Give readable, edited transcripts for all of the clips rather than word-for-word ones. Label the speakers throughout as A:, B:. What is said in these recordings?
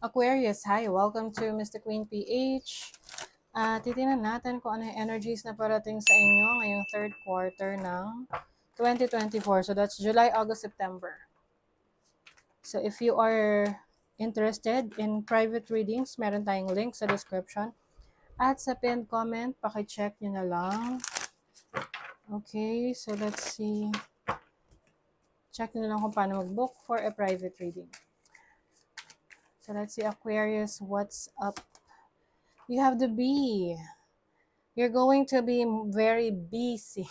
A: Aquarius, hi! Welcome to Mr. Queen PH. Titingnan natin kung ano yung energies na parating sa inyo ngayong third quarter ng 2024. So that's July, August, September. So if you are interested in private readings, meron tayong link sa description. At sa pinned comment, pakicheck nyo na lang. Okay, so let's see. Check nyo na lang kung paano mag-book for a private reading. So let's see, Aquarius, what's up? You have the bee. You're going to be very busy.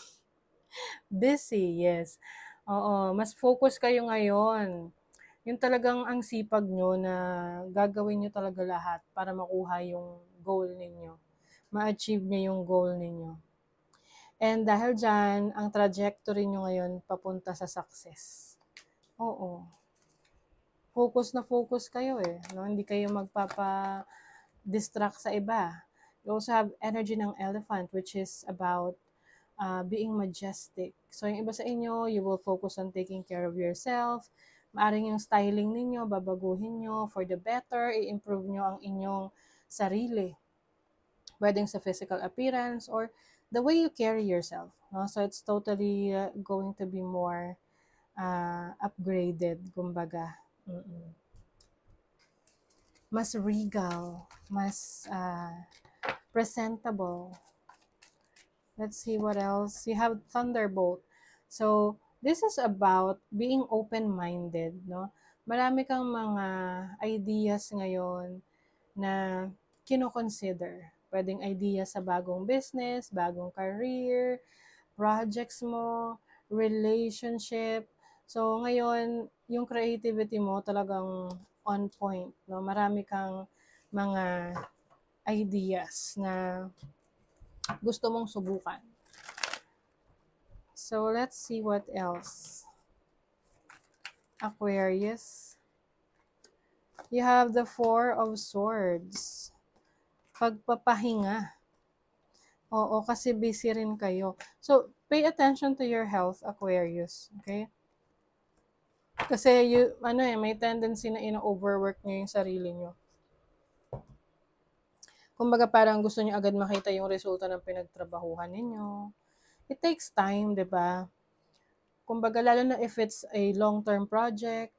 A: Busy, yes. Oo, mas focus kayo ngayon. Yung talagang ang sipag nyo na gagawin nyo talaga lahat para makuha yung goal ninyo. Ma-achieve nyo yung goal ninyo. And dahil dyan, ang trajectory nyo ngayon papunta sa success. Oo. Focus na focus kayo eh. No? Hindi kayo magpapa-distract sa iba. You also have energy ng elephant, which is about being majestic. So, yung iba sa inyo, you will focus on taking care of yourself. Maaring yung styling ninyo, babaguhin nyo for the better, i-improve nyo ang inyong sarili. Pwedeng sa physical appearance or the way you carry yourself. No? So, it's totally going to be more upgraded, kumbaga. Mas regal, mas presentable. Let's see what else. You have Thunderbolt. So, this is about being open-minded, no? Marami kang mga ideas ngayon na kino-consider. Pwedeng ideas sa bagong business, bagong career, projects mo, relationship. So, ngayon, yung creativity mo talagang on point, no? Marami kang mga ideas na gusto mong subukan. So, let's see what else. Aquarius. You have the Four of Swords. Pagpapahinga. Oo, kasi busy rin kayo. So, pay attention to your health, Aquarius. Okay? Kasi, may tendency na ino-overwork nyo yung sarili nyo. Kumbaga, parang gusto nyo agad makita yung resulta ng pinagtrabahuhan ninyo. It takes time, di ba? Kumbaga, lalo na if it's a long-term project,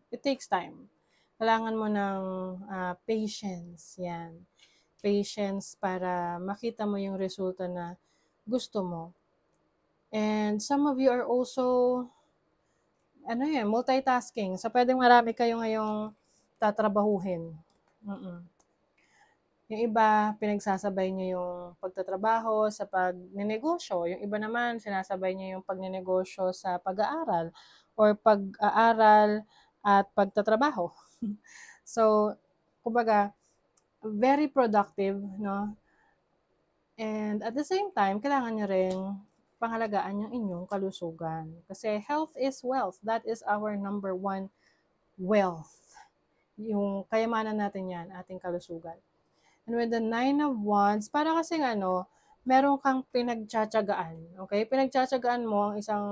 A: it takes time. Kailangan mo ng patience, yan. Patience para makita mo yung resulta na gusto mo. And some of you are also, multitasking. So, pwedeng marami kayo ngayong tatrabahuhin. Yung iba, pinagsasabay niyo yung pagtatrabaho sa pagnenegosyo. Yung iba naman, sinasabay niyo yung pagnenegosyo sa pag-aaral or pag-aaral at pagtatrabaho. So, kumbaga, very productive, no? And at the same time, kailangan nyo rin pangalagaan yung inyong kalusugan. Kasi health is wealth. That is our number one wealth. Yung kayamanan natin yan, ating kalusugan. And with the Nine of Wands, para kasing meron kang pinagtsatsagaan. Okay? Pinagtsatsagaan mo ang isang,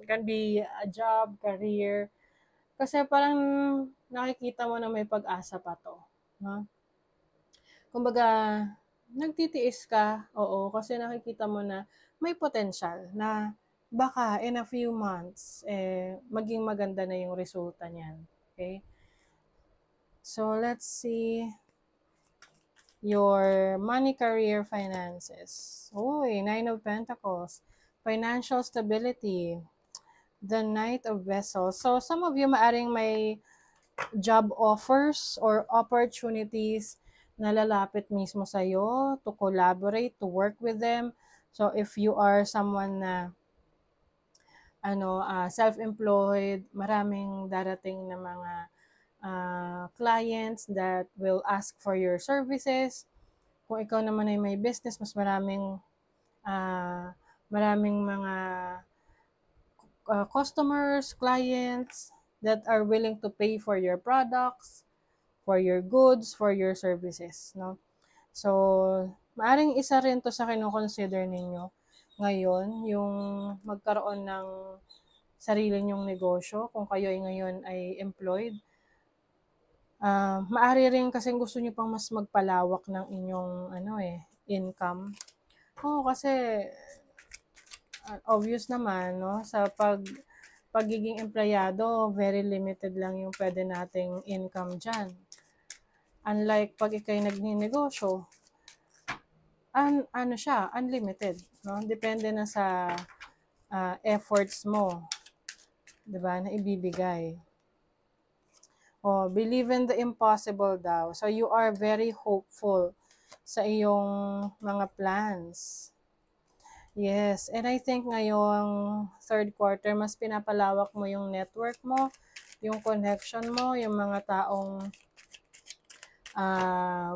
A: can be a job, career. Kasi parang nakikita mo na may pag-asa pa to. No? Kumbaga, nagtitiis ka, oo, kasi nakikita mo na may potential na baka in a few months, maging maganda na yung resulta niyan. Okay? So, let's see your money, career, finances. Uy, Nine of Pentacles. Financial stability. The Knight of Vessels. So, some of you maaring may job offers or opportunities na lalapit mismo sa'yo to collaborate, to work with them. So, if you are someone na self-employed, maraming darating na mga clients that will ask for your services. Kung ikaw naman ay may business, mas maraming mga customers, clients that are willing to pay for your products, for your goods, for your services, no? So, maaring isa rin to sa kino-consider ninyo ngayon, yung magkaroon ng sarili nyong negosyo, kung kayo ay ngayon ay employed. Maari rin kasi gusto niyo pang mas magpalawak ng inyong income. Oo, kasi obvious naman, no? Sa pagiging empleyado, very limited lang yung pwede nating income dyan. Unlike pag ikay nagninegosyo, siya, unlimited, no? Depende na sa efforts mo, 'di ba, na ibibigay. Believe in the impossible daw. So you are very hopeful sa iyong mga plans. Yes, and I think ngayong third quarter, mas pinapalawak mo yung network mo, yung connection mo, yung mga taong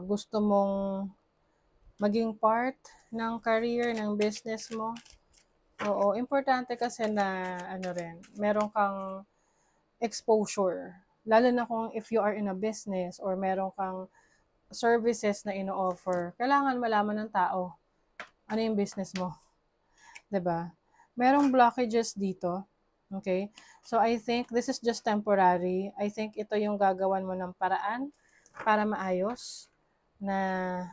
A: gusto mong maging part ng career, ng business mo. Oo, importante kasi na meron kang exposure. Lalo na kung if you are in a business or meron kang services na ino-offer, kailangan malaman ng tao ano yung business mo. 'Di ba? Merong blockages dito. Okay? So I think this is just temporary. I think ito yung gagawan mo ng paraan para maayos na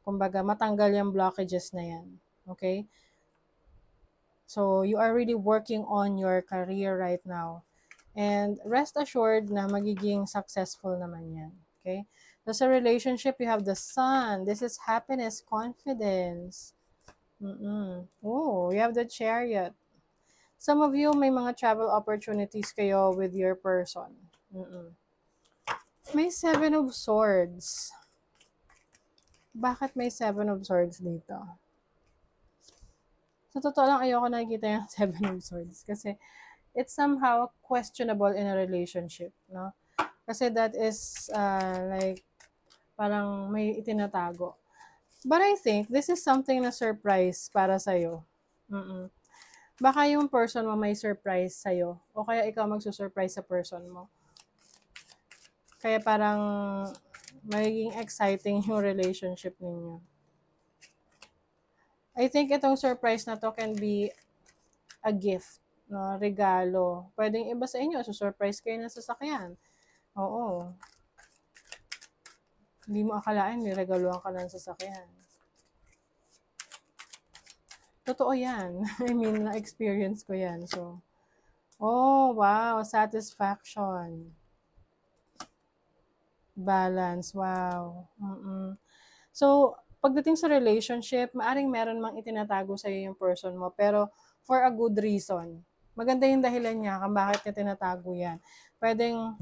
A: kumbaga matanggal yung blockages na yan. Okay? So you are really working on your career right now. And rest assured na magiging successful naman yan. Okay? So sa relationship, you have the sun. This is happiness, confidence. Oh, you have the chariot. Some of you, may mga travel opportunities kayo with your person. May 7 of Swords. Bakit may 7 of Swords dito? Sa totoo lang, ayoko nakikita yung 7 of Swords. Kasi it's somehow questionable in a relationship, no? Kasi that is like parang may itinatago. But I think this is something na surprise para sa'yo. Baka yung person mo may surprise sa'yo. O kaya ikaw magsusurprise sa person mo. Kaya parang magiging exciting yung relationship ninyo. I think itong surprise na to can be a gift, no? Regalo. Pwedeng iba sa inyo, susurprise kayo ng sasakyan. Oo. Hindi mo akalain, may regaluhan ka ng sasakyan. Totoo yan. I mean, na-experience ko yan. So, oh, wow, satisfaction. Balance, wow. So, pagdating sa relationship, maaring meron mang itinatago sa'yo yung person mo, pero for a good reason. Maganda yung dahilan niya kung bakit niya tinatago yan. Pwedeng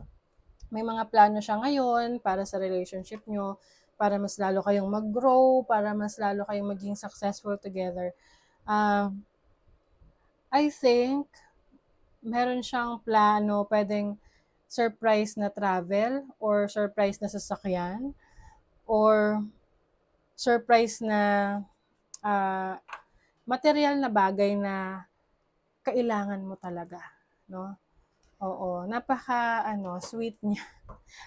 A: may mga plano siya ngayon para sa relationship nyo, para mas lalo kayong mag-grow, para mas lalo kayong maging successful together. I think, meron siyang plano, pwedeng surprise na travel, or surprise na sasakyan, or surprise na material na bagay na kailangan mo talaga, no? Oo, napaka sweet niya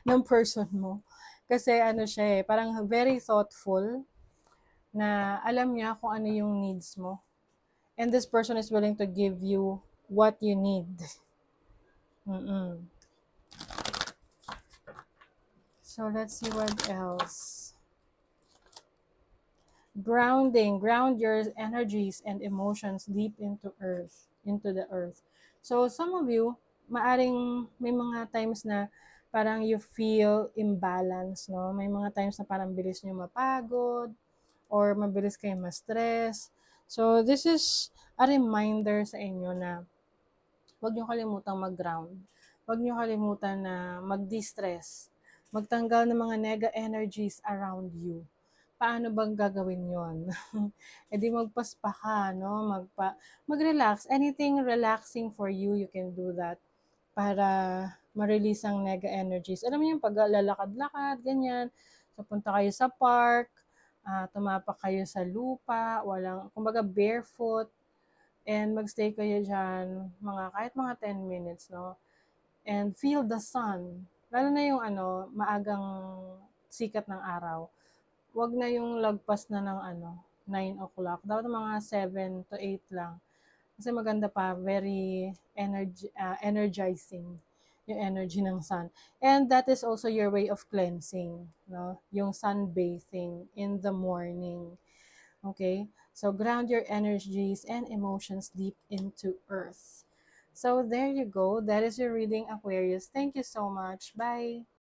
A: ng person mo. Kasi siya parang very thoughtful na alam niya kung ano yung needs mo. And this person is willing to give you what you need. So let's see what else. Grounding, ground your energies and emotions deep into the earth. So some of you, maaring may mga times na parang you feel imbalance, no? May mga times na parang bilis nyo mapagod or mabilis kayo ma-stress. So this is a reminder sa inyo na huwag nyo kalimutang mag-ground. Huwag nyo kalimutan na mag-distress. Magtanggal ng mga negative energies around you. Paano bang gagawin yon? E di magpaspa ka, no? Mag-relax. Anything relaxing for you, you can do that para ma-release ang negative energies. Alam mo yung paglalakad-lakad, ganyan. So, punta kayo sa park, tumapak kayo sa lupa, kumbaga barefoot, and magstay kayo dyan, kahit mga 10 minutes, no? And feel the sun. Lalo na yung maagang sikat ng araw. Wag na yung lagpas na ng 9 o'clock. Dapat mga 7 to 8 lang. Kasi maganda pa, very energizing yung energy ng sun. And that is also your way of cleansing, no? Yung sunbathing in the morning. Okay? So ground your energies and emotions deep into earth. So there you go. That is your reading, Aquarius. Thank you so much. Bye.